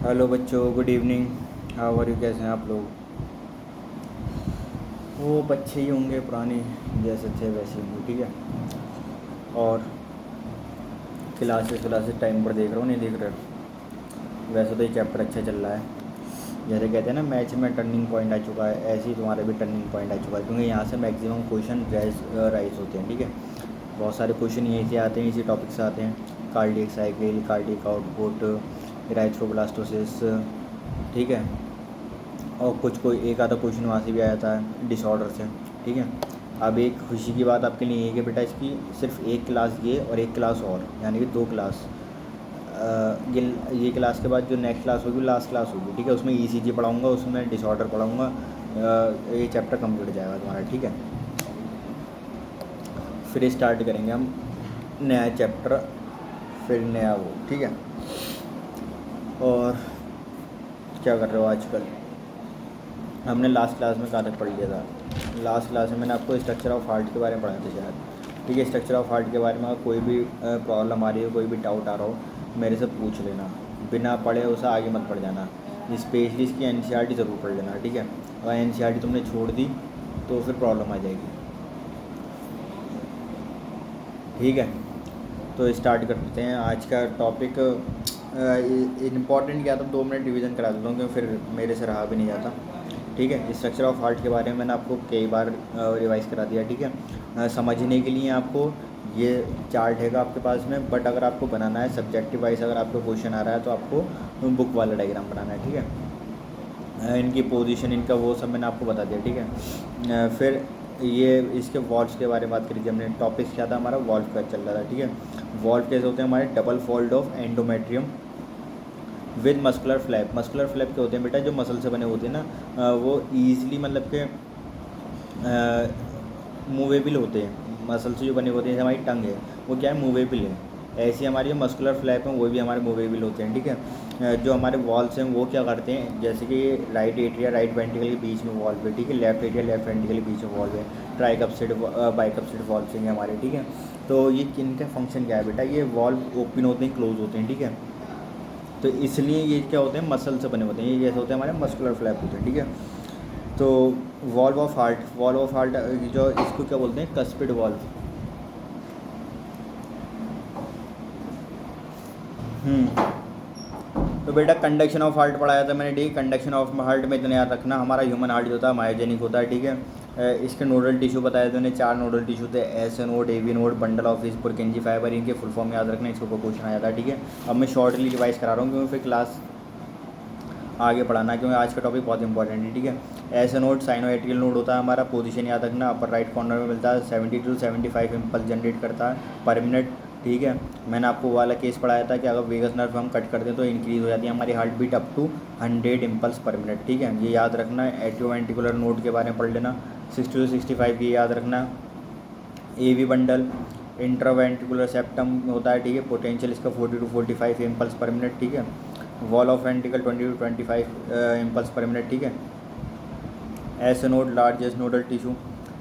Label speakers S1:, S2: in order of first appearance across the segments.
S1: Hello बच्चों, good evening. How are you? कैसे हैं आप लोग? वो बच्चे ही होंगे, पुराने जैसे थे वैसे ही, ठीक है। और क्लासेस टाइम पर देख रहा हूँ, नहीं देख रहे हो? वैसे तो ये चैप्टर अच्छा चल रहा है। जैसे कहते हैं ना, मैच में टर्निंग पॉइंट आ चुका है, ऐसे ही तुम्हारे भी टर्निंग पॉइंट आ चुका है, क्योंकि यहाँ से मैक्सिमम क्वेश्चन राइज होते हैं, ठीक है। बहुत सारे क्वेश्चन यहीं से आते हैं, इसी टॉपिक से आते हैं। कार्डियक साइकिल, कार्डियक आउटपुट, इराथ्रोब्लास्टोसिस, ठीक है। और कुछ कोई एक आधा क्वेश्चन वहाँ से भी आया था डिसऑर्डर से, ठीक है। अब एक खुशी की बात आपके लिए ये है कि बेटा इसकी सिर्फ एक क्लास ये और एक क्लास और, यानी कि दो क्लास। ये क्लास के बाद जो नेक्स्ट क्लास होगी लास्ट क्लास होगी, ठीक है। उसमें ईसीजी पढ़ाऊँगा, उसमें डिसऑर्डर पढ़ाऊँगा। ये चैप्टर कंप्लीट हो जाएगा तुम्हारा, ठीक है। फिर स्टार्ट करेंगे हम नया चैप्टर, फिर नया वो, ठीक है। और क्या कर रहे हो आजकल? हमने लास्ट क्लास में कहाँ तक पढ़ लिया था? लास्ट क्लास में मैंने आपको स्ट्रक्चर ऑफ हार्ट के बारे में पढ़ाया था शायद, ठीक है। स्ट्रक्चर ऑफ हार्ट के बारे में अगर कोई भी प्रॉब्लम आ रही हो, कोई भी डाउट आ रहा हो, मेरे से पूछ लेना। बिना पढ़े उसे आगे मत पढ़ जाना। स्पेशली इसकी एनसीईआरटी ज़रूर पढ़ लेना, ठीक है। अगर एनसीईआरटी तुमने छोड़ दी तो फिर प्रॉब्लम आ जाएगी, ठीक है। तो स्टार्ट करते हैं आज का टॉपिक। इम्पॉर्टेंट क्या था, 2 मिनट रिवीजन करा देता हूँ क्योंकि फिर मेरे से रहा भी नहीं जाता, ठीक है। स्ट्रक्चर ऑफ हार्ट के बारे में मैंने आपको कई बार रिवाइज़ करा दिया, ठीक है। समझने के लिए आपको ये चार्ट हैगा आपके पास में, बट अगर आपको बनाना है सब्जेक्टिव वाइज, अगर आपको क्वेश्चन आ रहा है तो आपको बुक वाला डायग्राम बनाना है, ठीक है। इनकी पोजीशन, इनका वो सब मैंने आपको बता दिया, ठीक है। फिर ये इसके वॉल्व्स के बारे में बात करी थी हमने। टॉपिक क्या था हमारा? वॉल्व का चल रहा था, ठीक है। वॉल्व कैसे होते हैं हमारे? Double fold of endometrium with muscular flap. Muscular flap क्या होते हैं बेटा? जो मसल से बने होते हैं ना, वो ईजिली मतलब के मूवेबल होते हैं। मसल से जो बने होते हैं, जैसे हमारी टंग है वो क्या है? मूवेबल है। ऐसे हमारी जो मस्कुलर फ्लैप हैं वो भी हमारे मूवेबल होते हैं, ठीक है। जो हमारे वॉल्स हैं वो क्या करते हैं, जैसे कि राइट एट्रिया राइट वेंट्रिकल के बीच में वॉल्व है, ठीक है। लेफ्ट एट्रिया लेफ्ट वेंट्रिकल के बीच में वॉल्व है। ट्राइकप्सिड बाइकप्सिड वॉल्व हैं हमारे, ठीक है। तो ये इनका फंक्शन क्या है बेटा? ये वॉल्व ओपन होते हैं, क्लोज होते हैं, ठीक है। तो इसलिए ये क्या होते हैं? मसल से बने होते हैं। ये जैसे होते हैं हमारे मस्कुलर फ्लैप होते हैं, ठीक है। तो वॉल्व ऑफ हार्ट जो इसको क्या बोलते हैं? Cuspid valve. तो बेटा कंडक्शन ऑफ हार्ट पढ़ाया था मैंने, ठीक है। कंडक्शन ऑफ हार्ट में इतना याद रखना, हमारा ह्यूमन हार्ट जो होता है मायोजेनिक होता है, ठीक है। इसके नोडल टिश्यू बताया था मैंने, 4 नोडल टिश्यू थे, S node, AV node, bundle of Purkinje fibre. इनके फुल फॉर्म याद रखना, इसको क्वेश्चन आया था, ठीक है। अब मैं शॉर्टली रिवाइज करा रहा हूँ क्योंकि फिर क्लास आगे पढ़ाना, क्योंकि आज का टॉपिक बहुत इंपॉर्टेंट है, ठीक है। ऐसा नोड साइनोएट्रियल नोड होता है हमारा, पोजीशन याद रखना, अपर राइट कॉर्नर में मिलता है, 70 to 75 इम्पल्स जनरेट करता है पर मिनट, ठीक है। मैंने आपको वाला केस पढ़ाया था कि अगर वेगस नर्व हम कट कर दें तो इंक्रीज़ हो जाती है हमारी heart beat up to 100 impulse per minute, ठीक है। ये याद रखना है। एट्रियोवेंट्रिकुलर नोड के बारे में पढ़ लेना, 60 to 65 ये याद रखना। एवी बंडल इंट्रावेंट्रिकुलर सेप्टम होता है, ठीक है। पोटेंशियल इसका 40 to 45 इम्पल्स पर मिनट, ठीक है। Wall of ventricle 20 to 25 impulse per minute, ठीक है। S node largest nodal tissue,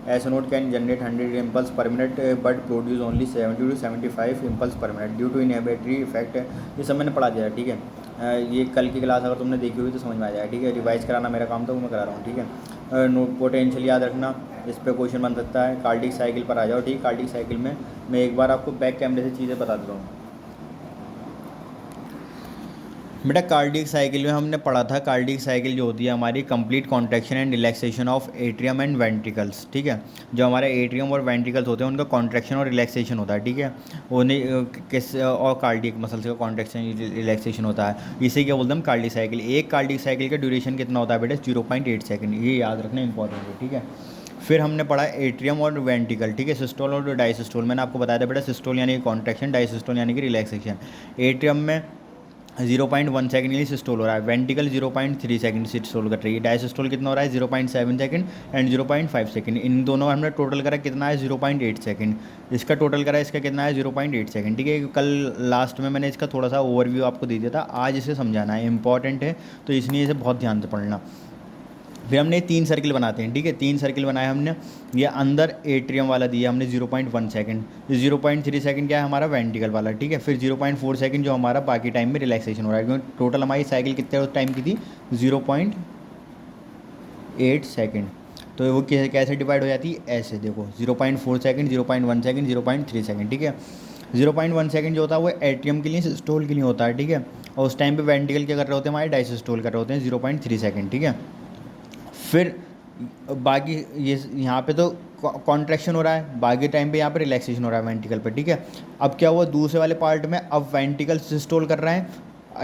S1: S node can generate 100 impulse per minute but produce only 70 to 75 impulse per minute due to inhibitory effect. ये सब मैंने पढ़ा दिया, ठीक है। ये कल की क्लास अगर तुमने देखी हुई तो समझ में आ जाएगा, ठीक है। रिवाइज कराना मेरा काम था, वो मैं करा रहा हूँ, ठीक है। पोटेंशियल याद रखना, इस पर क्वेश्चन बन सकता है। कार्डिक साइकिल पर आ जाओ, ठीक है। कार्डिक साइकिल में मैं एक बार आपको बैक कैमरे से चीज़ें बता देता हूँ। बेटा कार्डियक साइकिल में हमने पढ़ा था, कार्डियक साइकिल जो होती है हमारी complete contraction and relaxation of atrium and ventricles, ठीक है। जो हमारे एट्रियम और वेंट्रिकल्स होते हैं उनका कॉन्ट्रैक्शन और रिलैक्सेशन होता है, ठीक है। उन्हें किस और कार्डियक मसल्स का कॉन्ट्रैक्शन रिलैक्सेशन होता है, इसे क्या बोलते हैं हम? Cardiac cycle. एक कार्डियक साइकिल का ड्यूरेशन कितना होता है बेटा? 0.8 सेकंड। ये याद रखना इंपॉर्टेंट है, ठीक है। फिर हमने पढ़ा एट्रियम और वेंट्रिकल, ठीक है। सिस्टोल और डायसिस्टोल मैंने आपको बताया था बेटा। सिस्टोल यानी कि कॉन्ट्रैक्शन, डायसिस्टोल यानी कि रिलैक्सेशन। एट्रियम में 0.1 सेकंड के लिए सिस्टोल हो रहा है, वेंट्रिकल 0.3 सेकंड सिस्टोल कर रही है, डायसिस्टोल कितना हो रहा है? 0.7 सेकंड एंड 0.5 सेकंड। इन दोनों हमने टोटल करा कितना है? 0.8 सेकंड। इसका टोटल करा, इसका कितना है? 0.8 सेकंड, ठीक है। कल लास्ट में मैंने इसका थोड़ा सा ओवरव्यू आपको दे दिया था, आज इसे समझाना है, इंपॉर्टेंट है तो इसलिए इसे बहुत ध्यान से पढ़ना। फिर हमने 3 सर्किल बनाते हैं, ठीक है। 3 सर्किल बनाए हमने, ये अंदर एट्रियम वाला दिया हमने 0.1 सेकंड, 0.3 सेकंड क्या है हमारा वेंट्रिकल वाला, ठीक है। फिर 0.4 सेकंड जो हमारा बाकी टाइम में रिलैक्सेशन हो रहा है, क्योंकि टोटल हमारी साइकिल कितने टाइम की थी 0.8 सेकंड। तो वो कैसे डिवाइड हो जाती है, ऐसे देखो 0.4 सेकंड, 0.1 सेकंड, 0.3 सेकंड, ठीक है। 0.1 सेकंड जो होता है वो एट्रियम के लिए, सिस्टोल के लिए होता है, ठीक है। और उस टाइम पे वेंट्रिकल क्या कर रहे होते हैं, हमारे डायसिस्टोल कर रहे होते हैं 0.3 सेकंड, ठीक है। फिर बाकी ये यहाँ पे तो कॉन्ट्रैक्शन हो रहा है, बाकी टाइम पे यहाँ पे रिलैक्सेशन हो रहा है वेंट्रिकल पे, ठीक है। अब क्या हुआ दूसरे वाले पार्ट में, अब वेंट्रिकल सिस्टोल कर रहा है,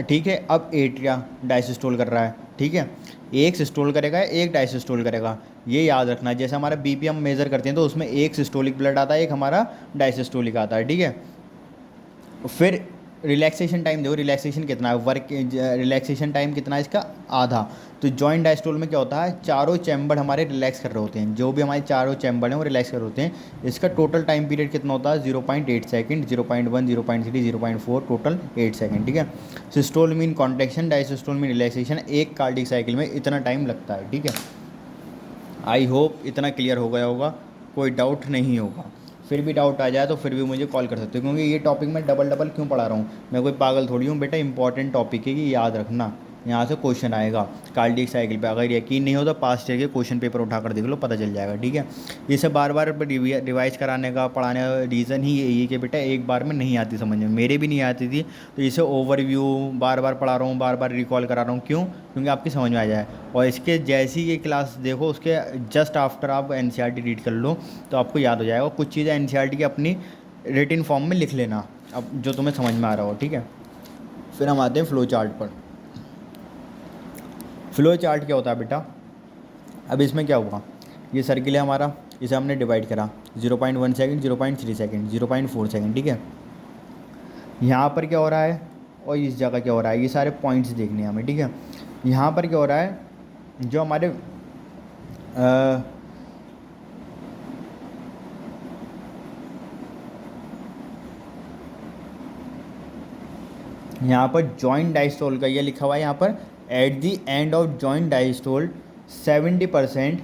S1: ठीक है। अब एट्रिया डायसिस्टोल कर रहा है, ठीक है। एक सिस्टोल करेगा, एक डायसिस्टोल करेगा, ये याद रखना। जैसे हमारा बीपी हम मेज़र करते हैं तो उसमें एक सिस्टोलिक ब्लड आता है, एक हमारा डायसिस्टोलिक आता है, ठीक है। फिर रिलैक्सेशन टाइम देखो, रिलैक्सेशन कितना है, वर्क रिलैक्सेशन टाइम कितना है इसका, आधा। तो जॉइंट डायस्टोल में क्या होता है, चारों चैम्बर हमारे रिलैक्स कर रहे होते हैं, जो भी हमारे चारों चैम्बर हैं वो रिलैक्स कर रहे होते हैं। इसका टोटल टाइम पीरियड कितना होता है 0.8 सेकंड, 0.1, 0.3, 0.4, टोटल 8 सेकंड, ठीक है। Systole mean contraction, diastole mean relaxation, एक कार्डिक साइकिल में इतना टाइम लगता है, ठीक है। आई होप इतना क्लियर हो गया होगा, कोई डाउट नहीं होगा। फिर भी डाउट आ जाए तो फिर भी मुझे कॉल कर सकते हो, क्योंकि ये टॉपिक मैं डबल डबल क्यों पढ़ा रहा हूँ, मैं कोई पागल थोड़ी हूँ बेटा। इंपॉर्टेंट टॉपिक है कि याद रखना, यहाँ से क्वेश्चन आएगा कार्डियक साइकिल पे। अगर यकीन नहीं हो तो पास्ट ईयर के क्वेश्चन पेपर उठाकर देख लो, पता चल जाएगा, ठीक है। इसे बार बार रिवाइज कराने का, पढ़ाने का रीज़न ही यही है कि बेटा एक बार में नहीं आती समझ में, मेरे भी नहीं आती थी। तो इसे ओवरव्यू बार बार पढ़ा रहा हूँ, बार बार रिकॉल करा रहा हूँ, क्यों, क्योंकि आपकी समझ में आ जाए। और इसके जैसी ये क्लास देखो, उसके जस्ट आफ्टर आप एनसीईआरटी रीड कर लो तो आपको याद हो जाएगा। कुछ चीज़ें एनसीईआरटी की अपनी रिटिन फॉर्म में लिख लेना, अब जो तुम्हें समझ में आ रहा हो, ठीक है। फिर हम आते हैं फ्लो चार्ट पर। फ्लो चार्ट क्या होता है बेटा, अब इसमें क्या हुआ, ये सर्किल है हमारा, इसे हमने डिवाइड करा 0.1 सेकंड, 0.3 सेकंड, 0.4 सेकंड, ठीक है। यहाँ पर क्या हो रहा है और इस जगह क्या हो रहा है, ये सारे पॉइंट्स देखने हैं हमें, ठीक है। यहाँ पर क्या हो रहा है, जो हमारे यहाँ पर जॉइंट डायस्टोल का ये लिखा हुआ है यहाँ पर, at the and of joint diastole 70%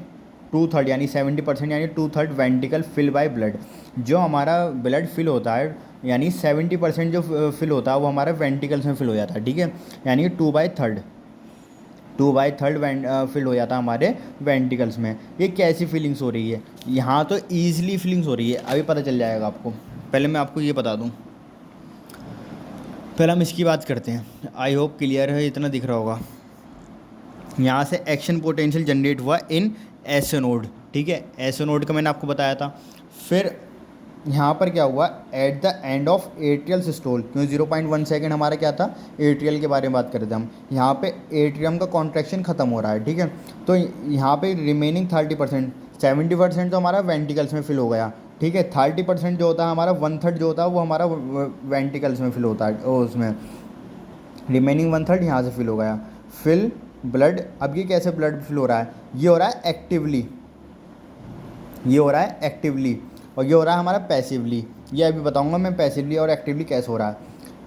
S1: 2/3 यानी 70% यानी 2/3 वेंट्रिकल फिल बाय ब्लड। जो हमारा ब्लड फिल होता है, यानी 70% जो फिल होता है वो हमारा वेंट्रिकल्स में फिल हो जाता है, ठीक है। यानी 2/3 फिल हो जाता है हमारे वेंट्रिकल्स में। ये कैसी फीलिंग्स हो रही है, यहाँ तो ईजिली फीलिंग्स हो रही है, अभी पता चल जाएगा आपको। पहले मैं आपको ये बता दूँ, पहले हम इसकी बात करते हैं। आई होप क्लियर है, इतना दिख रहा होगा। यहाँ से एक्शन पोटेंशियल जनरेट हुआ इन एसोनोड, ठीक है। एसोनोड का मैंने आपको बताया था। फिर यहाँ पर क्या हुआ, eight the end of atrial systole, क्योंकि 0.1 सेकंड हमारा क्या था, एट्रियल के बारे में बात कर रहे थे हम। यहाँ पे एट्रियम का कॉन्ट्रैक्शन खत्म हो रहा है, ठीक है। तो यहाँ पे रिमेनिंग 30%, 70% तो हमारा वेंट्रिकल्स में फिल हो गया, ठीक है। 30% जो होता है हमारा 1/3 जो होता है वो हमारा वेंट्रिकल्स में फिल होता है, उसमें रिमेनिंग 1/3 यहाँ से फिल हो गया। फिल ब्लड, अब ये कैसे ब्लड फिल हो रहा है, ये हो रहा है एक्टिवली, ये हो रहा है एक्टिवली, और ये हो रहा है हमारा पैसिवली। ये अभी बताऊंगा मैं पैसिवली और एक्टिवली कैसे हो रहा है।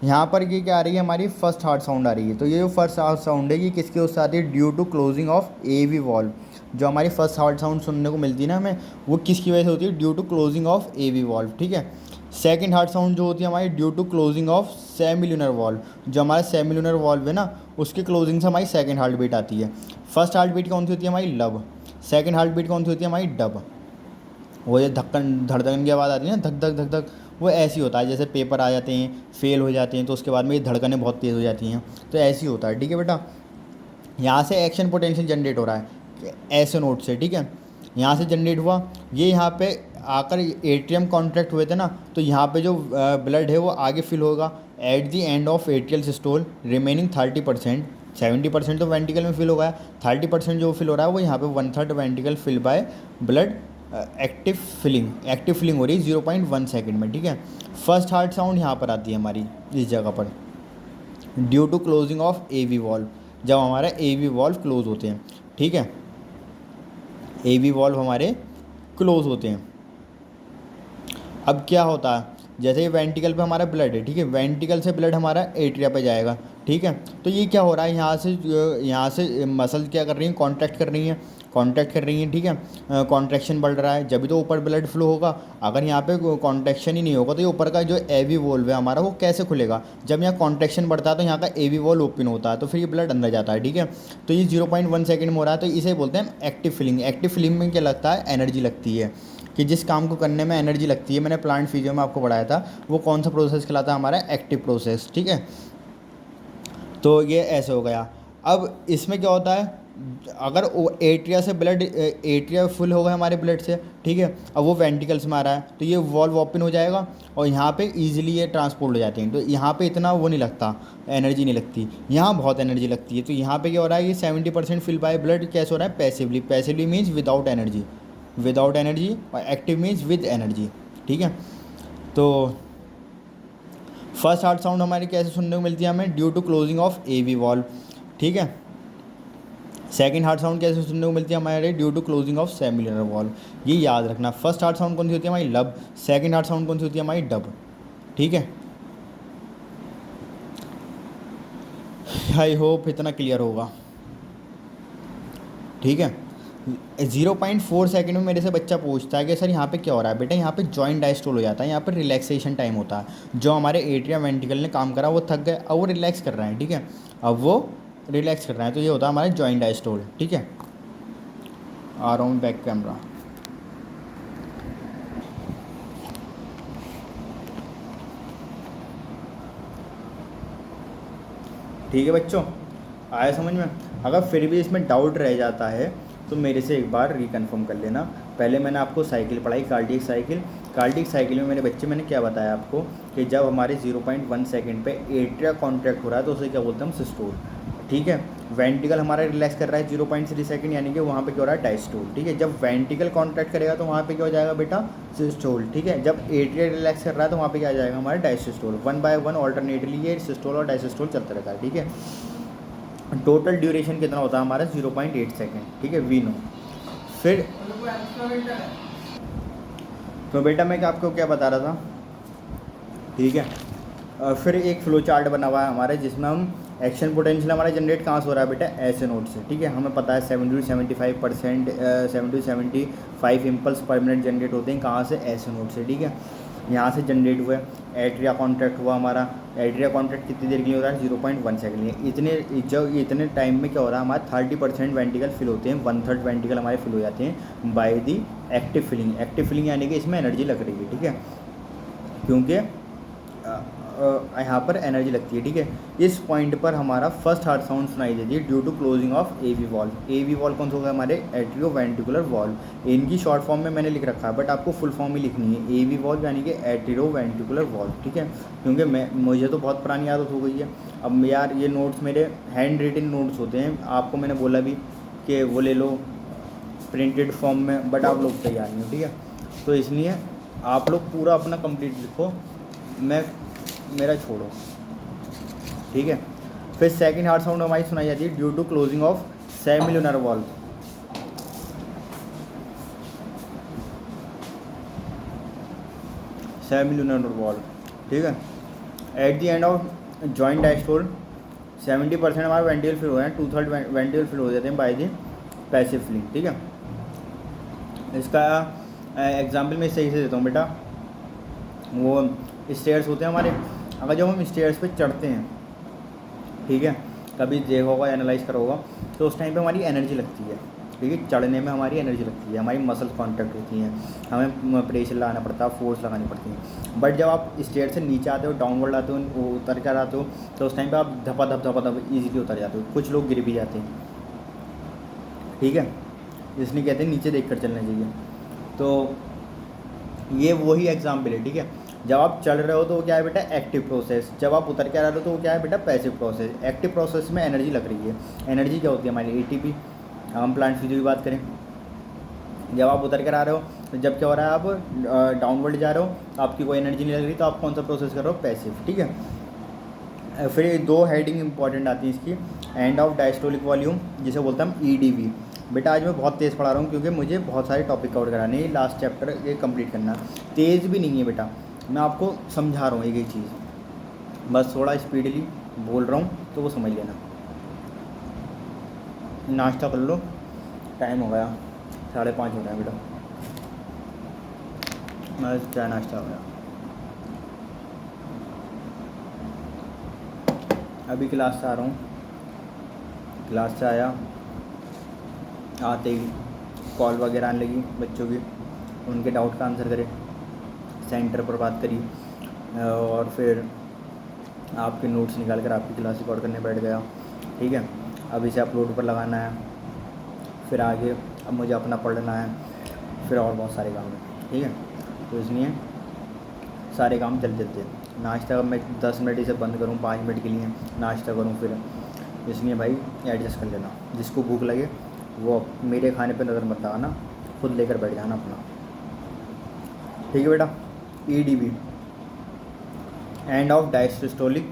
S1: यहाँ पर ये क्या आ रही है, हमारी फर्स्ट हार्ट साउंड आ रही है। तो ये जो फर्स्ट हार्ट साउंड है ये किसके उससे आती है, due to closing of AV valve. जो हमारी फर्स्ट हार्ट साउंड सुनने को मिलती है ना हमें, वो किसकी वजह से होती है, due to closing of AV valve, ठीक है। सेकंड हार्ट साउंड जो होती है हमारी, due to closing of semilunar valve. जो हमारा सेमिल्यूनर वॉल्व है ना, उसके क्लोजिंग से हमारी सेकंड हार्ट बीट आती है। फर्स्ट हार्ट बीट कौन सी होती है हमारी, लब। सेकंड हार्ट बीट कौन सी होती है हमारी, डब। वो ये धक्कन धड़कन की आवाज़ आती है ना, धक धक धक धक, वो ऐसी होता है जैसे पेपर आ जाते हैं, फेल हो जाते हैं, तो उसके बाद में ये धड़कनें बहुत तेज़ हो जाती हैं, तो ऐसी होता है, ठीक है बेटा। यहाँ से एक्शन पोटेंशियल जनरेट हो रहा है ऐसे नोट से, ठीक है। यहाँ से जनरेट हुआ, ये यहाँ पे आकर एट्रियम कॉन्ट्रैक्ट हुए थे ना, तो यहाँ पे जो ब्लड है वो आगे फिल होगा at the end of atrial systole, remaining 30%, 70% तो वेंट्रिकल में फिल हो गया, 30% जो फिल हो रहा है वो यहाँ पे 1/3 ventricle fill by blood. Active filling हो रही है 0.1 सेकंड में, ठीक है। फर्स्ट हार्ट साउंड यहाँ पर आती है हमारी इस जगह पर, due to closing of AV valve, जब हमारा एवी वॉल्व क्लोज होते हैं, ठीक है। एवी वॉल्व हमारे क्लोज होते हैं। अब क्या होता है, जैसे ये वेंट्रिकल पे हमारा ब्लड है, ठीक है, वेंट्रिकल से ब्लड हमारा एट्रिया पे जाएगा, ठीक है। तो ये क्या हो रहा है, यहाँ से मसल क्या कर रही हैं, कॉन्ट्रैक्ट कर रही हैं, कॉन्ट्रैक्ट कर रही हैं, ठीक है। कॉन्ट्रैक्शन बढ़ रहा है जब भी तो ऊपर ब्लड फ्लो होगा। अगर यहाँ पे कॉन्ट्रैक्शन ही नहीं होगा तो ये ऊपर का जो एवी वॉल्व है हमारा वो कैसे खुलेगा। जब यहाँ कॉन्ट्रैक्शन बढ़ता है तो यहाँ का एवी वॉल्व ओपन होता है, तो फिर ये ब्लड अंदर जाता है, ठीक है। तो ये 0.1 सेकंड में हो रहा है, तो इसे बोलते हैं एक्टिव फिलिंग। एक्टिव फिलिंग में क्या लगता है, एनर्जी लगती है, कि जिस काम को करने में एनर्जी लगती है, मैंने प्लांट फिजियो में आपको पढ़ाया था, वो कौन सा प्रोसेस कहलाता है, हमारा एक्टिव प्रोसेस, ठीक है। तो ये ऐसे हो गया। अब इसमें क्या होता है, अगर वो एट्रिया से ब्लड, एट्रिया फुल हो गया हमारे ब्लड से, ठीक है। अब वो वेंटिकल्स में आ रहा है तो ये वॉल्व ओपन हो जाएगा और यहाँ पे इजीली ये ट्रांसपोर्ट हो जाते हैं। तो यहाँ पे इतना वो नहीं लगता, एनर्जी नहीं लगती, यहाँ बहुत एनर्जी लगती है। तो यहाँ पे क्या हो रहा है, ये 70% फिल बाय ब्लड कैसे हो रहा है, passively. Passively means without energy, without energy, और एक्टिव मीन्स विद एनर्जी, ठीक है। तो फर्स्ट हार्ट साउंड हमारी कैसे सुनने को मिलती है हमें, due to closing of AV valve, ठीक है। सेकंड हार्ट साउंड कैसे सुनने को मिलती है हमारे, due to closing of semilunar valve. ये याद रखना, फर्स्ट हार्ट साउंड कौन सी होती है हमारी, लब। सेकंड हार्ट साउंड कौन सी होती है हमारी, डब, ठीक है। आई होप इतना क्लियर होगा, ठीक है। 0.4 सेकंड में मेरे से बच्चा पूछता है कि सर यहाँ पे क्या हो रहा है। बेटा यहाँ पे जॉइंट डायस्टोल हो जाता है, यहाँ पे रिलैक्सेशन टाइम होता है। जो हमारे एट्रिया वेंट्रिकल ने काम करा वो थक गए, अब वो रिलैक्स कर रहे हैं, ठीक है। अब वो रिलैक्स कर रहे हैं, तो ये होता है हमारा जॉइंट डायस्टोल, ठीक है। आ रहा हूँ बैक कैमरा, ठीक है बच्चों, आया समझ में। अगर फिर भी इसमें डाउट रह जाता है तो मेरे से एक बार रिकन्फर्म कर लेना। पहले मैंने आपको साइकिल पढ़ाई, कार्डियक साइकिल। कार्डियक साइकिल में मेरे बच्चे मैंने क्या बताया आपको, कि जब हमारे 0.1 सेकंड पे एट्रिया कॉन्ट्रैक्ट हो रहा है तो उसे क्या बोलते हैं हम, सिस्टोल, ठीक है। वेंटिकल हमारा रिलैक्स कर रहा है 0.3 सेकंड, यानी कि वहाँ पे क्या हो रहा है, डायस्टोल, ठीक है। जब वेंटिकल कॉन्ट्रैक्ट करेगा तो वहाँ पे क्या हो जाएगा बेटा, सिस्टोल, ठीक है। जब एट्रिया रिलैक्स कर रहा है तो वहाँ पे क्या आ जाएगा हमारा, डायसिस्टोल। 1 बाय 1 ऑल्टरनेटली ये सिस्टोल और डायसिस्टोल चलता रहता है, ठीक है। टोटल ड्यूरेशन कितना होता है हमारा, 0.8 सेकेंड, ठीक है, वी नो। फिर तो बेटा मैं आपको क्या बता रहा था, ठीक है। फिर एक फ्लो चार्ट बना हुआ है हमारे, जिसमें हम एक्शन पोटेंशियल हमारा जनरेट कहाँ से हो रहा है बेटा, ऐसे नोड से, ठीक है। हमें पता है 70-75% 70-75 इम्पल्स पर मिनट जनरेट होते हैं कहाँ से, ऐसे नोड से, ठीक है। यहाँ से जनरेट हुआ, एट्रिया कॉन्ट्रैक्ट हुआ हमारा। एट्रिया कॉन्ट्रैक्ट कितनी देर के लिए हो रहा है, 0.1 सेकंड। इतने टाइम में क्या हो रहा है, हमारा 30% वेंटिकल फिल होते हैं, 1/3 वेंटिकल हमारे फिल हो जाते हैं by the active filling. Active filling यानी कि इसमें एनर्जी लग रही है, ठीक है, क्योंकि यहाँ पर एनर्जी लगती है, ठीक है। इस पॉइंट पर हमारा फर्स्ट हार्ट साउंड सुनाई देती है due to closing of AV valve. AV valve कौन सा होगा, हमारे एट्रियो वेंट्रिकुलर वॉल्व। इनकी शॉर्ट फॉर्म में मैंने लिख रखा है, बट आपको फुल फॉर्म ही लिखनी है, एवी वॉल्व यानी कि एट्रियो वेंट्रिकुलर वॉल्व, ठीक है। क्योंकि मुझे तो बहुत पुरानी आदत हो गई है। अब यार ये नोट्स मेरे हैंड रिटन नोट्स होते हैं, आपको मैंने बोला भी कि वो ले लो प्रिंटेड फॉर्म में, बट आप लोग तैयार नहीं हो, ठीक है। तो इसलिए आप लोग पूरा अपना कंप्लीट लिखो, मेरा छोड़ो, ठीक है। फिर सेकंड हार्ट साउंड हमारी सुनाई जाती है due to closing of semilunar valve. Semilunar valve, ठीक है। At the end of joint diastole 70% हमारे वेंटिकल फिल हो रहे हैं, 2/3 वेंटिकल फिल हो जाते हैं बाय द पैसिव फिलिंग, ठीक है। इसका एग्जाम्पल मैं सही से देता हूँ बेटा। वो स्टेयर्स होते हैं हमारे, अगर जब हम स्टेयर्स पे चढ़ते हैं, ठीक है, कभी देखा होगा, एनालाइज करा होगा, तो उस टाइम पे हमारी एनर्जी लगती है, ठीक है। चढ़ने में हमारी एनर्जी लगती है, हमारी मसल्स कॉन्ट्रैक्ट होती हैं, हमें प्रेशर लगाना पड़ता है, फोर्स लगानी पड़ती है। बट जब आप स्टेयर से नीचे आते हो, डाउनवर्ड आते हो, उतर कर आते हो, तो उस टाइम पे आप धपा ईजिली उतर जाते हो, कुछ लोग गिर भी जाते हैं, ठीक है। इसलिए कहते हैं नीचे देख कर चलना चाहिए। तो ये वही एग्जाम्पल है, ठीक है। जब आप चल रहे हो तो वो क्या है बेटा, एक्टिव प्रोसेस। जब आप उतर के आ रहे हो तो वो क्या है बेटा, पैसिव प्रोसेस। एक्टिव प्रोसेस में एनर्जी लग रही है। एनर्जी क्या होती है हमारी, एटीपी। हम प्लांट फिजियो की बात करें, जब आप उतर कर आ रहे हो तो जब क्या हो रहा है, आप डाउनवर्ड जा रहे हो तो आपकी कोई एनर्जी नहीं लग रही, तो आप कौन सा प्रोसेस कर रहे हो, पैसिव, ठीक है। फिर 2 हेडिंग इंपॉर्टेंट आती है इसकी, एंड ऑफ डायस्टोलिक वॉल्यूम, जिसे बोलते हैं हम EDV। बेटा आज मैं बहुत तेज़ पढ़ा रहा हूँ क्योंकि मुझे बहुत सारे टॉपिक कवर कराने हैं, लास्ट चैप्टर ये कंप्लीट करना। तेज़ भी नहीं है बेटा, मैं आपको समझा रहा हूँ एक एक चीज़, बस थोड़ा स्पीडली बोल रहा हूँ तो तो वो समझ लेना। नाश्ता कर लो, टाइम हो गया 5:30 हो रहा है बेटा, मैं चाय नाश्ता हो गया। अभी क्लास से आ रहा हूँ, क्लास से आया, आते ही कॉल वगैरह आने लगी बच्चों की, उनके डाउट का आंसर करे, सेंटर पर बात करी, और फिर आपके नोट्स निकाल कर आपकी क्लास रिकॉर्ड करने बैठ गया। ठीक है, अब इसे अपलोड पर लगाना है, फिर आगे अब मुझे अपना पढ़ना है, फिर और बहुत सारे काम हैं। ठीक है, तो इसलिए सारे काम जल्दी जल्दी। नाश्ता मैं 10 मिनट इसे बंद करूँ, 5 मिनट के लिए नाश्ता करूँ, फिर इसलिए भाई एडजस्ट कर लेना। जिसको भूख लगे वो मेरे खाने पे नज़र मत लगाना, खुद लेकर बैठ जाना अपना। ठीक है बेटा। EDV, end of diastolic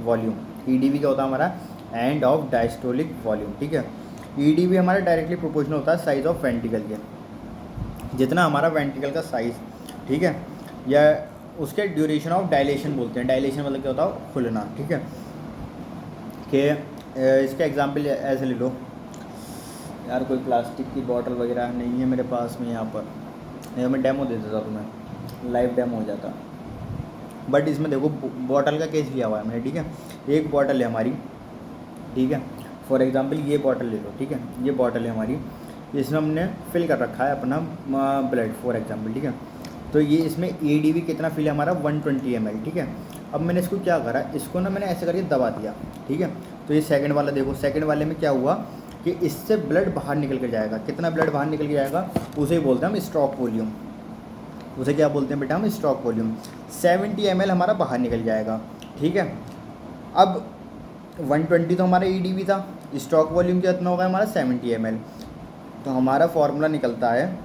S1: volume. EDV क्या होता है हमारा? End of diastolic volume. ठीक है, EDV हमारा डायरेक्टली प्रोपोर्शनल होता है साइज़ ऑफ वेंट्रिकल के, जितना हमारा वेंट्रिकल का साइज़, ठीक है, या उसके ड्यूरेशन ऑफ डायलेशन बोलते हैं। डायलेशन मतलब क्या होता है? खुलना। ठीक है, कि इसका एग्जांपल ऐसे ले लो यार, कोई प्लास्टिक की बॉटल वगैरह नहीं है मेरे पास में यहाँ पर, या मैं डेमो दे देता तुम्हें, लाइव डेमो हो जाता। बट इसमें देखो बॉटल का केस लिया हुआ है मैंने। ठीक है, एक बॉटल है हमारी, ठीक है, फॉर एग्जांपल ये बॉटल ले लो। ठीक है, ये बॉटल है हमारी, इसमें हमने फिल कर रखा है अपना ब्लड फॉर एग्जांपल। ठीक है, तो ये इसमें EDV कितना फिल है हमारा? 120 ml। ठीक है, अब मैंने इसको क्या करा, इसको ना मैंने ऐसे करके दबा दिया। ठीक है, तो ये सेकंड वाला देखो, सेकंड वाले में क्या हुआ कि इससे ब्लड बाहर निकल के जाएगा। कितना ब्लड बाहर निकल के जाएगा? उसे ही बोलते हैं हम स्ट्रोक वॉल्यूम। उसे क्या बोलते हैं बेटा? हम स्ट्रोक वॉल्यूम। 70 ml हमारा बाहर निकल जाएगा। ठीक है, अब 120 तो हमारा EDV था, स्ट्रोक वॉल्यूम कितना होगा हमारा? 70 ml। तो हमारा फॉर्मूला निकलता है,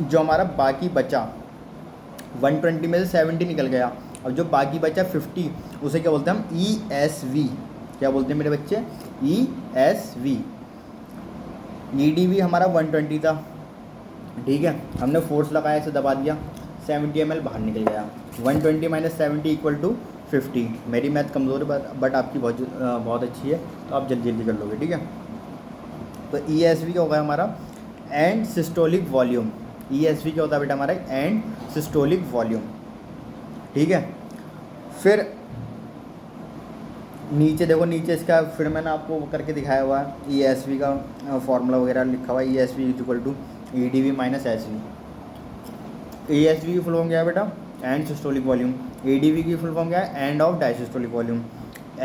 S1: जो हमारा बाकी बचा 120 में से 70 निकल गया, अब जो बाकी बचा 50, उसे क्या बोलते हैं हम? ESV। क्या बोलते हैं मेरे बच्चे? ESV। EDV हमारा 120 था, ठीक है, हमने फोर्स लगाया, इसे दबा दिया, 70 ml बाहर निकल गया। 120 - 70 = 50। मेरी मैथ कमज़ोर है बट आपकी बहुत अच्छी है, तो आप जल्दी जल्दी कर लोगे। ठीक है, तो ESV क्या होगा हमारा? And systolic volume. ESV क्या होता है बेटा हमारा? And systolic volume. ठीक है, फिर नीचे देखो, नीचे इसका फिर मैंने आपको करके दिखाया हुआ है, ESV का फॉर्मूला वगैरह लिखा हुआ है, ESV = EDV - SV। ESV की फुल फॉर्म क्या है बेटा? And systolic volume. EDV की फुल फॉर्म क्या है? End of diastolic volume.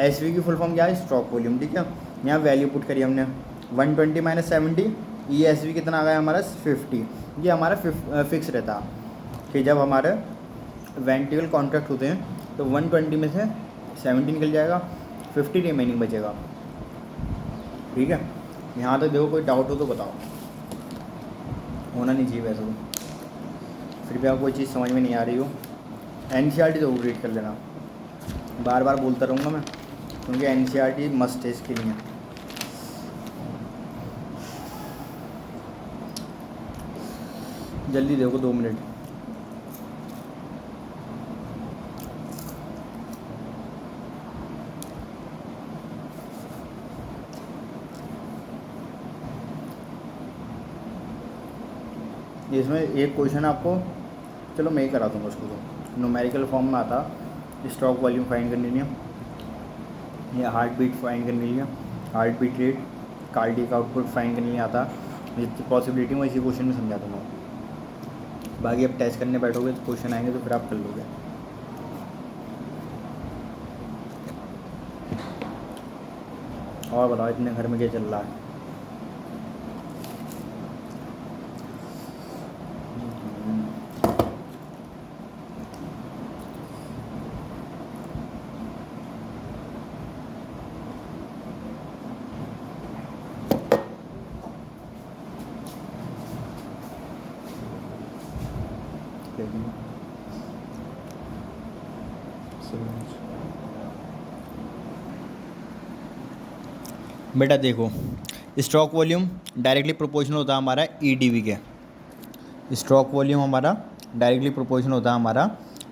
S1: SV की फुल फॉर्म क्या है? Stroke volume. ठीक है, यहाँ वैल्यू पुट करी हमने, 120 - 70, ESV कितना आ गया हमारा? 50। ये हमारा फिक्स रहता कि जब हमारे वेंट्रिकल कॉन्ट्रैक्ट होते हैं तो 120 में से 70 निकल जाएगा, 50 रिमेनिंग बचेगा। ठीक है, यहाँ तक देखो, कोई डाउट हो तो बताओ, होना नहीं चाहिए वैसे तो। फिर भी आपको कोई चीज़ समझ में नहीं आ रही हो, NCERT ज़रूर रीड कर लेना, बार बार बोलता रहूँगा मैं, क्योंकि NCERT मस्ट है इसके लिए। जल्दी देखो, 2 मिनट। इसमें एक क्वेश्चन आपको, चलो मैं ही करा दूँगा उसको, तो न्यूमेरिकल फॉर्म में आता, स्ट्रोक वॉल्यूम फाइंड करने लिए, या हार्ट बीट फाइंड करने लिए, heart beat rate, cardiac output find करने लिए आता। जितनी पॉसिबिलिटी मैं इसी क्वेश्चन में समझा दूँगा। बाकी अब टेस्ट करने बैठोगे तो क्वेश्चन आएंगे तो फिर आप कर लोगे। और बताओ, इतने घर में क्या चल रहा है? बेटा देखो, स्ट्रोक वॉल्यूम डायरेक्टली प्रोपोर्शनल होता है हमारा EDV के। स्ट्रोक वॉल्यूम हमारा डायरेक्टली प्रोपोर्शनल होता है हमारा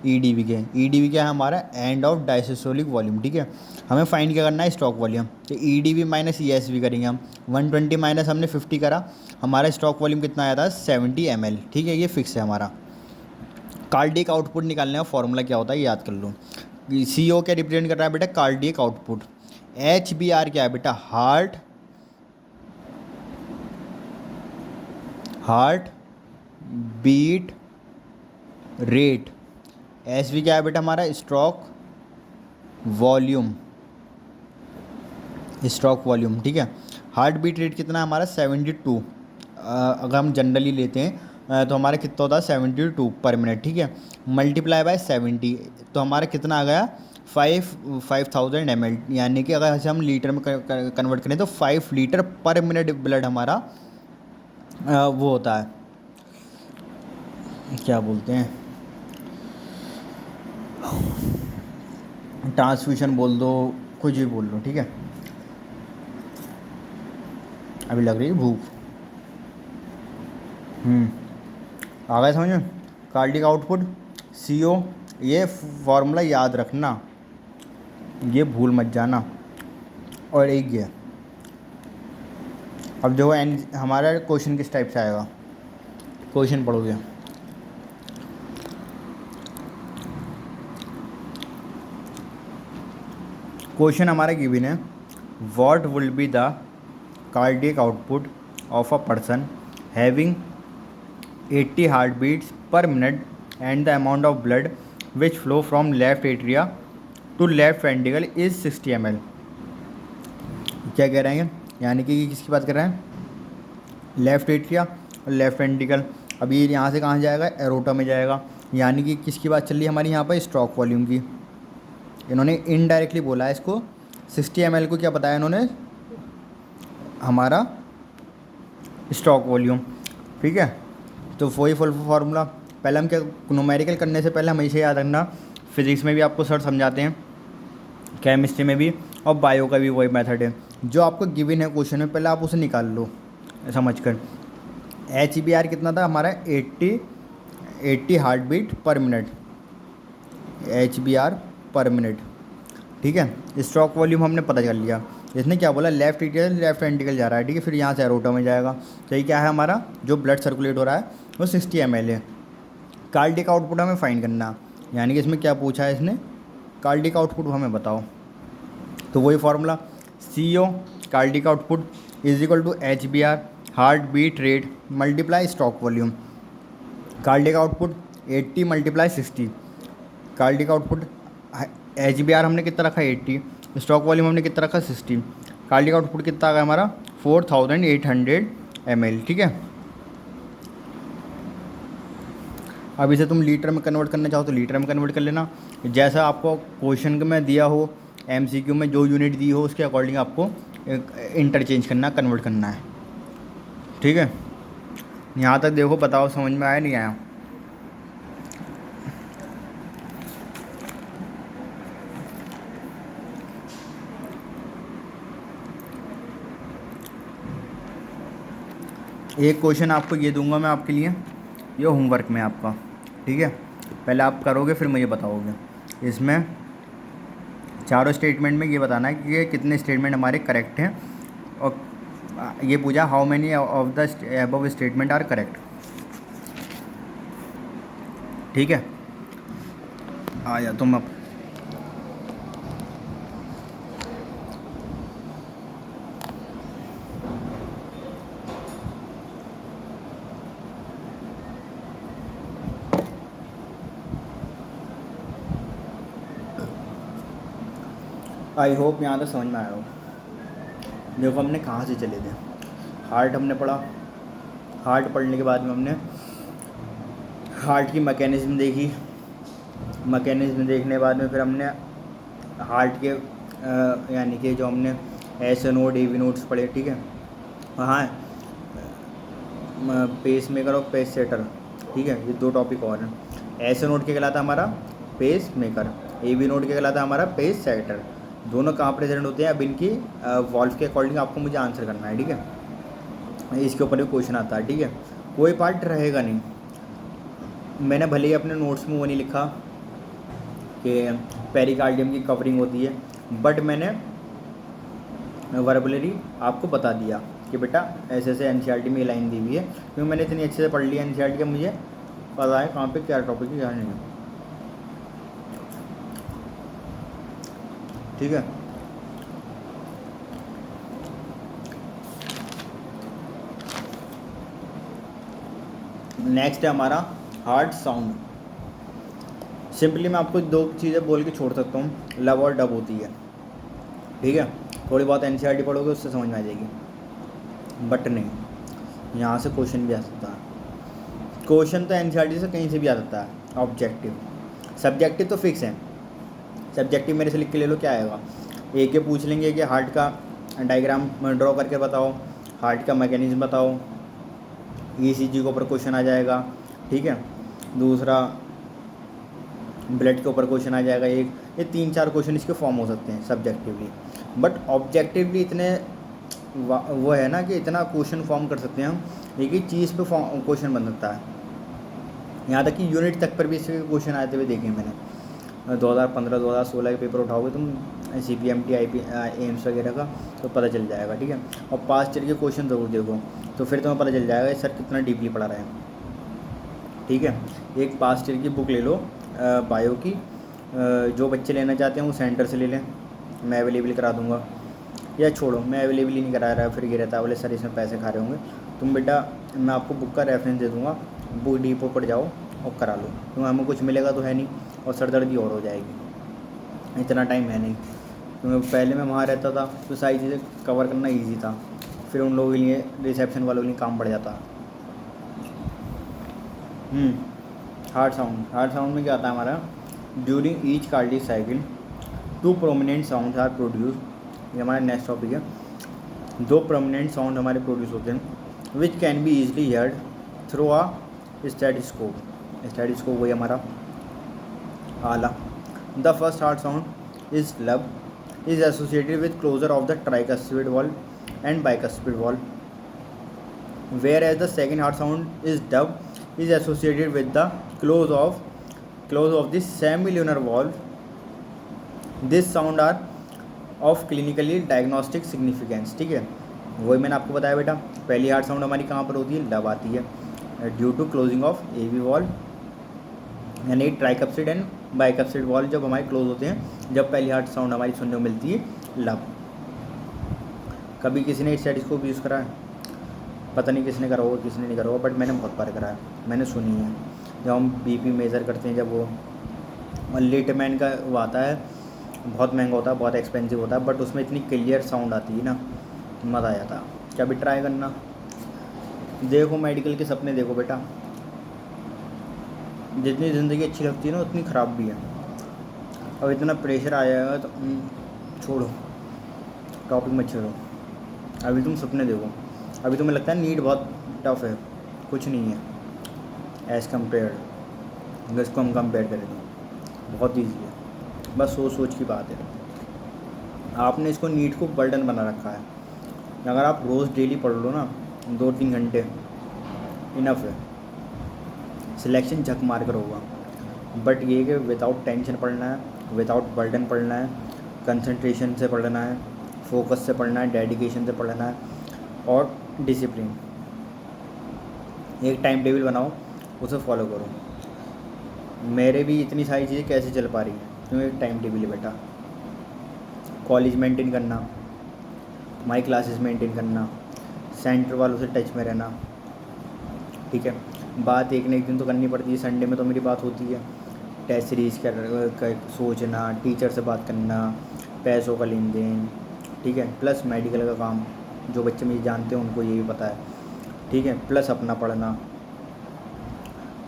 S1: ईडीवी के। ईडीवी क्या है हमारा, एंड ऑफ डायसिस्टोलिक वॉल्यूम, ठीक है। हमें फाइंड क्या करना है, स्टॉक वॉल्यूम। तो ईडीवी माइनस ईएसवी करेंगे हम। 120 माइनस हमने 50 करा, हमारा स्टॉक वॉल्यूम कितना आया था, 70 ml, ठीक है। ये फिक्स है हमारा। कार्डियक आउटपुट निकालने का फॉर्मूला क्या होता है, याद कर लो। सी ओ क्या रिप्रेजेंट कर रहा है बेटा, cardiac output. H B R क्या है बेटा, heart beat rate. S V क्या है बेटा हमारा, स्ट्रोक वॉल्यूम, ठीक है। हार्ट बीट रेट कितना है हमारा, 72। अगर हम जनरली लेते हैं तो हमारा कितना होता है, 72 पर मिनट, ठीक है। मल्टीप्लाई बाय 70, तो हमारा कितना आ गया, 5000 ml, यानी कि अगर हम लीटर में कन्वर्ट करें तो 5 लीटर पर मिनट ब्लड हमारा वो होता है, क्या बोलते हैं, ट्रांसफ्यूशन बोल दो, कुछ भी बोल लो, ठीक है। अभी लग रही है भूख। आ गया समझ में। कार्डिक आउटपुट CO, ये फॉर्मूला याद रखना, ये भूल मत जाना। और एक ये, अब जो हमारा क्वेश्चन किस टाइप से आएगा, क्वेश्चन पढ़ोगे। क्वेश्चन हमारा गिवन है, what will be the cardiac output of a person having 80 heart beats per minute and the amount of blood which flow from left atria to left ventricle is 60 ml। क्या कह रहे हैं, यानी कि किसकी बात कर रहे हैं, लेफ्ट एट्रिया और लेफ्ट वेंट्रिकल। अब ये यहाँ से कहाँ जाएगा, एरोटा में जाएगा, यानी कि किसकी बात चल रही है हमारी यहाँ पर, स्ट्रोक वॉल्यूम की। इन्होंने इनडायरेक्टली बोला है इसको, 60 ml को क्या बताया इन्होंने, हमारा स्ट्रोक वॉल्यूम, ठीक है। तो वही फुल फार्मूला, पहले हम क्या, न्यूमेरिकल करने से पहले हमेशा याद रखना, फिजिक्स में भी आपको सर समझाते हैं, केमिस्ट्री में भी, और बायो का भी वही मेथड है। जो आपको गिवन है क्वेश्चन में, पहले आप उसे निकाल लो समझ कर। HBR कितना था हमारा, 80 heart beat per minute, HBR per minute, ठीक है। स्ट्रोक वॉल्यूम हमने पता कर लिया। इसने क्या बोला, लेफ्ट एट्रियल लेफ्ट वेंट्रिकल जा रहा है, ठीक है। फिर यहाँ से एरोटा में जाएगा, तो ये क्या है हमारा, जो ब्लड सर्कुलेट हो रहा है वो 60 ml है। कार्डिक आउटपुट हमें फाइंड करना, यानी कि इसमें क्या पूछा है इसने, कार्डिक आउटपुट हमें बताओ। तो वही formula, CO cardiac output is equal to HBR heart beat rate multiply stroke volume. Cardiac output 80 multiply 60, cardiac output HBR हमने कितना रखा 80, स्ट्रोक वॉल्यूम हमने कितना रखा 60, कार्डिक आउटपुट कितना आ गया हमारा 4800 ml, ठीक है। अब इसे तुम लीटर में कन्वर्ट करना चाहो तो लीटर में कन्वर्ट कर लेना, जैसा आपको क्वेश्चन में दिया हो, MCQ में जो यूनिट दी हो उसके अकॉर्डिंग आपको इंटरचेंज करना, कन्वर्ट करना है, ठीक है। यहाँ तक देखो, बताओ समझ में आया नहीं आया। एक क्वेश्चन आपको ये दूंगा मैं आपके लिए, ये होमवर्क में आपका, ठीक है। पहले आप करोगे फिर मुझे बताओगे। इसमें चारों स्टेटमेंट में ये बताना है कि ये कितने स्टेटमेंट हमारे करेक्ट हैं, और ये पूछा how many of the above statement are correct, ठीक है। आया तुम अब, आई होप यहाँ तक समझ में आया हो। देखो हमने कहाँ से चले थे, हार्ट हमने पढ़ा, हार्ट पढ़ने के बाद में हमने हार्ट की मैकेनिज्म देखी, मैकेनिज्म देखने के बाद में फिर हमने हार्ट के यानी कि जो हमने ऐसे नोड AV नोड्स पढ़े, ठीक है। हाँ, पेस मेकर और पेस सेटर, ठीक है, ये 2 टॉपिक और हैं। ऐसे नोड के कहलाता हमारा पेस मेकर, AV नोड के कहलाता हमारा पेस सेटर। दोनों कहाँ प्रेजेंट होते हैं, अब इनकी वॉल्व के अकॉर्डिंग आपको मुझे आंसर करना है, ठीक है। इसके ऊपर भी क्वेश्चन आता है, ठीक है। कोई पार्ट रहेगा नहीं, मैंने भले ही अपने नोट्स में वो नहीं लिखा, कि पेरिकार्डियम की कवरिंग होती है, बट मैंने वर्बलरी आपको बता दिया कि बेटा ऐसे ऐसे एनसीईआरटी में ये लाइन दी हुई है, क्योंकि मैंने इतनी अच्छे से पढ़ लिया एनसीईआरटी का, मुझे पता है कहाँ पे क्या टॉपिक है क्या नहीं है। ठीक है, नेक्स्ट है हमारा हार्ड साउंड। सिंपली मैं आपको दो चीज़ें बोल के छोड़ सकता हूँ, लव और डब होती है। ठीक है, थोड़ी बहुत एनसीईआरटी पढ़ोगे उससे समझ में आ जाएगी, बट नहीं, यहाँ से क्वेश्चन भी आ सकता है। क्वेश्चन तो एनसीईआरटी से कहीं से भी आ सकता है। ऑब्जेक्टिव, सब्जेक्टिव तो फिक्स है। सब्जेक्टिव मेरे से लिख के ले लो, क्या आएगा, एक ये पूछ लेंगे कि हार्ट का डायग्राम ड्रॉ करके बताओ, हार्ट का मैकेनिज्म बताओ, ईसीजी के ऊपर क्वेश्चन आ जाएगा। ठीक है, दूसरा ब्लड के ऊपर क्वेश्चन आ जाएगा एक, ये 3-4 क्वेश्चन इसके फॉर्म हो सकते हैं सब्जेक्टिवली। बट ऑब्जेक्टिवली इतने वो है ना कि इतना क्वेश्चन फॉर्म कर सकते हैं हम, एक ही चीज़ पे क्वेश्चन बन सकता है। यहाँ तक कि यूनिट तक पर भी इसके क्वेश्चन आते हुए देखे मैंने। 2015-2016 के पेपर उठाओगे तुम CPMT एम्स वगैरह का, तो पता चल जाएगा। ठीक है, और पास्ट ईयर के क्वेश्चन ज़रूर देखो, तो फिर तुम्हें पता चल जाएगा सर कितना डीपली पढ़ा रहे हैं। ठीक है, एक पास्ट ईयर की बुक ले लो बायो की, जो बच्चे लेना चाहते हैं वो सेंटर से ले लें, मैं अवेलेबल करा दूँगा, या छोड़ो मैं अवेलेबल ही नहीं करा रहा, फिर ये रहता है बोले सर इसमें पैसे खा रहे होंगे। तुम बेटा मैं आपको बुक का रेफरेंस दे दूँगा, बुक डिपो पर जाओ और करा लो, क्योंकि हमें कुछ मिलेगा तो है नहीं, और सरदर्दी और हो जाएगी, इतना टाइम है नहीं। क्योंकि पहले मैं वहाँ रहता था तो सारी चीज़ें कवर करना ईजी था, फिर उन लोगों के लिए, रिसेप्शन वालों के लिए काम बढ़ जाता। हार्ट साउंड में क्या आता है हमारा, during each cardiac cycle 2 prominent sound are produce. ये हमारा नेक्स्ट टॉपिक है। 2 प्रोमिनेंट साउंड हमारे प्रोड्यूस होते हैं, which can be easily heard through a stethoscope. Stethoscope वही हमारा आला। The first heart sound is lub, is associated with closure of the tricuspid valve and bicuspid valve, whereas the second heart sound is dub, is associated with the close of the semilunar valve. This sound are of clinically diagnostic significance। ठीक है, वही मैंने आपको बताया बेटा, पहली heart sound हमारी कहाँ पर होती है, लब आती है, due to closing of AV valve, यानी ट्राइकप्सिड एंड बाइकप्सिड वॉल जब हमारे क्लोज होते हैं, जब पहली हार्ट साउंड हमारी सुनने को मिलती है लब। कभी किसी ने स्टेथोस्कोप यूज़ करा है, पता नहीं किसने करा होगा किसने नहीं करा होगा, बट मैंने बहुत बार करा है, मैंने सुनी है। जब हम बीपी मेज़र करते हैं, जब वो लिटमैन का वो आता है, बहुत महंगा होता है, बहुत एक्सपेंसिव होता है, बट उसमें इतनी क्लियर साउंड आती है ना, मज़ा आ जाता है। क्या भी ट्राई करना, देखो मेडिकल के सपने देखो बेटा, जितनी ज़िंदगी अच्छी लगती है ना उतनी ख़राब भी है। अब इतना प्रेशर आ जाएगा तो छोड़ो, टॉपिक मत छोड़ो, अभी तुम सपने देखो। अभी तुम्हें लगता है नीट बहुत टफ है, कुछ नहीं है एज़ कम्पेयर, अगर इसको हम कंपेयर करें तो बहुत ईजी है, बस सोच की बात है। आपने इसको नीट को बर्डन बना रखा है, अगर आप रोज़ डेली पढ़ लो ना 2-3 घंटे इनफ है, सिलेक्शन झक मार कर होगा। बट ये कि विदाउट टेंशन पढ़ना है, विदाउट बर्डन पढ़ना है, कंसंट्रेशन से पढ़ना है, फोकस से पढ़ना है, डेडिकेशन से पढ़ना है, और डिसिप्लिन। एक टाइम टेबल बनाओ, उसे फॉलो करो। मेरे भी इतनी सारी चीज़ें कैसे चल पा रही हैं, क्योंकि एक टाइम टेबल है बेटा। कॉलेज मेंटेन करना, माई क्लासेस मेंटेन करना, सेंटर वालों से टच में रहना। ठीक है, बात एक न एक दिन तो करनी पड़ती है, संडे में तो मेरी बात होती है, टेस्ट सीरीज कर सोचना, टीचर से बात करना, पैसों का लेन देन। ठीक है, प्लस मेडिकल का काम, जो बच्चे मुझे जानते हैं उनको ये भी पता है। ठीक है, प्लस अपना पढ़ना,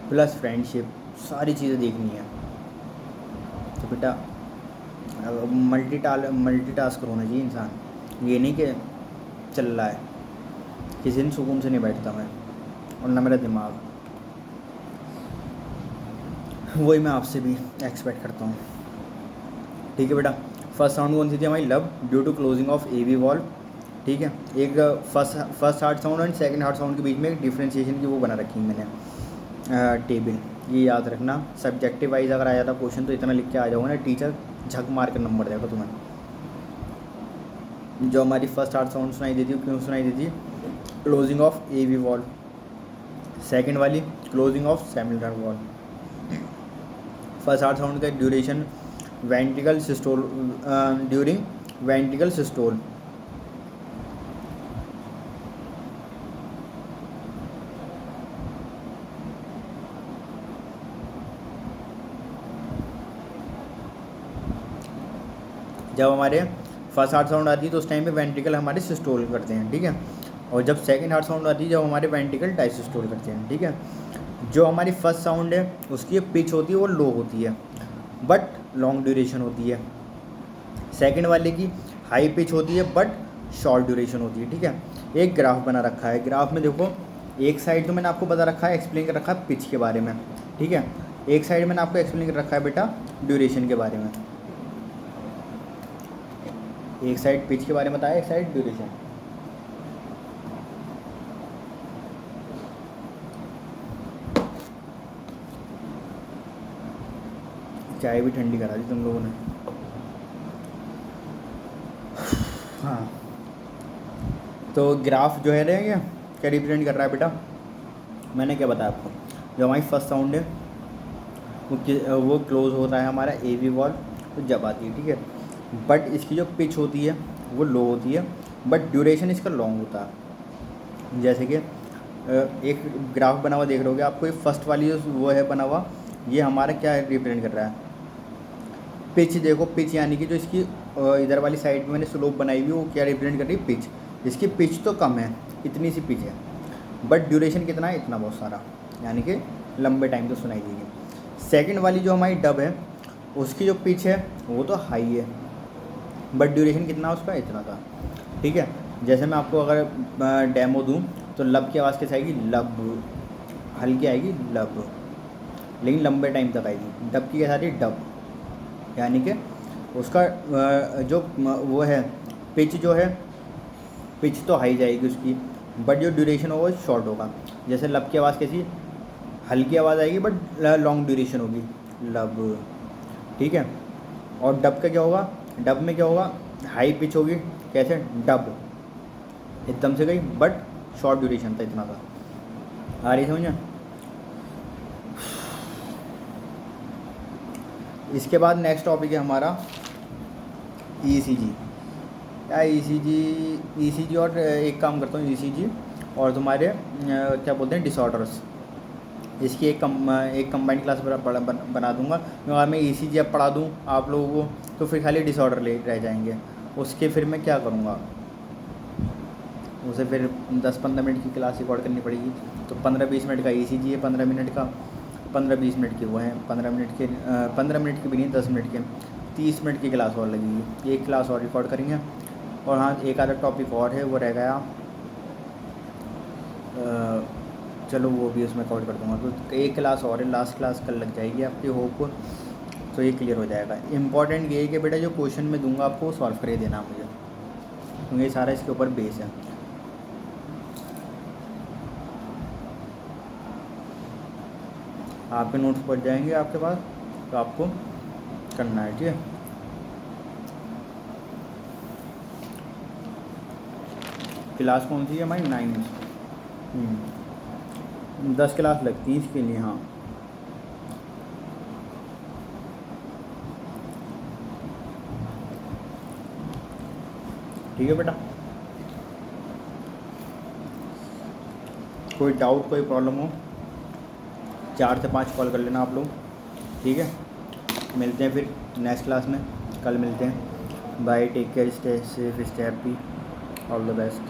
S1: प्लस फ्रेंडशिप, सारी चीज़ें देखनी है। तो बेटा मल्टीटास्कर होना चाहिए इंसान, ये नहीं कि चल रहा है, किसी दिन सुकून से नहीं बैठता मैं, और ना मेरा दिमाग। वही मैं आपसे भी एक्सपेक्ट करता हूँ। ठीक है बेटा, फर्स्ट साउंड कौन सी थी हमारी, lub, due to closing of AV valve. ठीक है, एक first heart sound and second heart sound के बीच में एक डिफ्रेंशिएशन की वो बना रखी है मैंने टेबल। ये याद रखना। सब्जेक्टिव वाइज अगर आ जाता क्वेश्चन तो इतना लिख के आ जाओगे ना, टीचर झक मार कर नंबर देगा तुम्हें। जो हमारी फर्स्ट हार्ट साउंड सुनाई देती है, क्यों सुनाई देती है? Closing of AV valve. Second वाली closing of seminal valve. First heart sound का duration ventricle systole, during ventricle systole. जब हमारे फर्स्ट हार्ट साउंड आती है तो उस टाइम पे वेंट्रिकल हमारे सिस्टोल करते हैं, ठीक है। और जब सेकंड हार्ट साउंड आती है जब हमारे वेंट्रिकल डायसिस्टोल करते हैं, ठीक है। जो हमारी फर्स्ट साउंड है उसकी पिच होती है वो लो होती है बट लॉन्ग ड्यूरेशन होती है। सेकंड वाले की हाई पिच होती है बट शॉर्ट ड्यूरेशन होती है, ठीक है। एक ग्राफ बना रखा है, ग्राफ में देखो एक साइड तो मैंने आपको बता रखा है, एक्सप्लेन कर रखा है पिच के बारे में, ठीक है। एक साइड मैंने आपको एक्सप्लेन कर रखा है बेटा ड्यूरेशन के बारे में। एक साइड पिच के बारे में बताया, एक साइड ड्यूरेशन। चाय भी ठंडी करा दी तुम लोगों ने। हाँ, तो ग्राफ जो है रहेगा क्या रिप्रेजेंट कर रहा है बेटा? मैंने क्या बताया आपको, जो हमारी फर्स्ट साउंड है वो क्लोज होता है हमारा एवी वॉल तो जब आती है, ठीक है। बट इसकी जो पिच होती है वो लो होती है बट ड्यूरेशन इसका लॉन्ग होता है। जैसे कि एक ग्राफ बना हुआ देख रहे होगे आपको, ये फर्स्ट वाली जो वो है बना हुआ, ये हमारा क्या रिप्रेजेंट कर रहा है? पिच। देखो पिच यानी कि जो इसकी इधर वाली साइड में मैंने स्लोप बनाई हुई वो क्या रिप्रेजेंट कर रही है? पिच। इसकी पिच तो कम है, इतनी सी पिच है, बट ड्यूरेशन कितना है? इतना बहुत सारा, यानी कि लंबे टाइम तो सुनाई देगी। सेकंड वाली जो हमारी डब है उसकी जो पिच है वो तो हाई है बट ड्यूरेशन कितना है उसका? इतना था, ठीक है। जैसे मैं आपको अगर डेमो दूं तो लब की आवाज़ कैसे आएगी? लब। हल्की आएगी लब, लेकिन लंबे टाइम तक आएगी। डब की कैसे आती है? डब। यानी कि उसका जो वो है पिच जो है, पिच तो हाई जाएगी उसकी बट जो ड्यूरेशन होगा वो शॉर्ट होगा। जैसे लब की आवाज़ कैसी? हल्की आवाज़ आएगी बट लॉन्ग ड्यूरेशन होगी, लब, ठीक है। और डब का क्या होगा? डब में क्या होगा? हाई पिच होगी, कैसे? डब, एकदम से गई बट शॉर्ट ड्यूरेशन था, इतना था। आ रही समझ? इसके बाद नेक्स्ट टॉपिक है हमारा ईसीजी। क्या ईसीजी और एक काम करता हूँ, ईसीजी और तुम्हारे क्या बोलते हैं डिसऑर्डर्स, इसकी एक कंबाइंड क्लास बना दूंगा। अगर मैं ईसीजी अब पढ़ा दूँ आप लोगों को तो फिर खाली डिसऑर्डर ले रह जाएंगे। उसके फिर मैं क्या करूँगा, उसे फिर 10-15 मिनट की क्लास रिकॉर्ड करनी पड़ेगी। तो 15-20 मिनट का ईसीजी है, 15 मिनट का, 15-20 मिनट की वो है, 15 मिनट की भी नहीं, 10 मिनट के, 30 मिनट की क्लास और लगेगी। एक क्लास और रिकॉर्ड करेंगे। और हाँ, एक आधा टॉपिक और है वो रह गया, चलो वो भी उसमें कवर कर दूँगा। तो एक क्लास और है, लास्ट क्लास कल लग जाएगी आपकी, होप तो ये क्लियर हो जाएगा। इम्पॉर्टेंट ये है कि बेटा जो क्वेश्चन मैं दूंगा आपको सॉल्व कर देना मुझे, क्योंकि सारा इसके ऊपर बेस है। आपके नोट्स पहुंच जाएंगे आपके पास, तो आपको करना है, ठीक है। क्लास कौन सी है हमारी? 9। 10 क्लास लगती है इसके लिए, हाँ। ठीक है बेटा, कोई डाउट कोई प्रॉब्लम हो 4 से 5 कॉल कर लेना आप लोग, ठीक है। मिलते हैं फिर नेक्स्ट क्लास में, कल मिलते हैं। Bye, take care, stay safe, stay happy, all the best.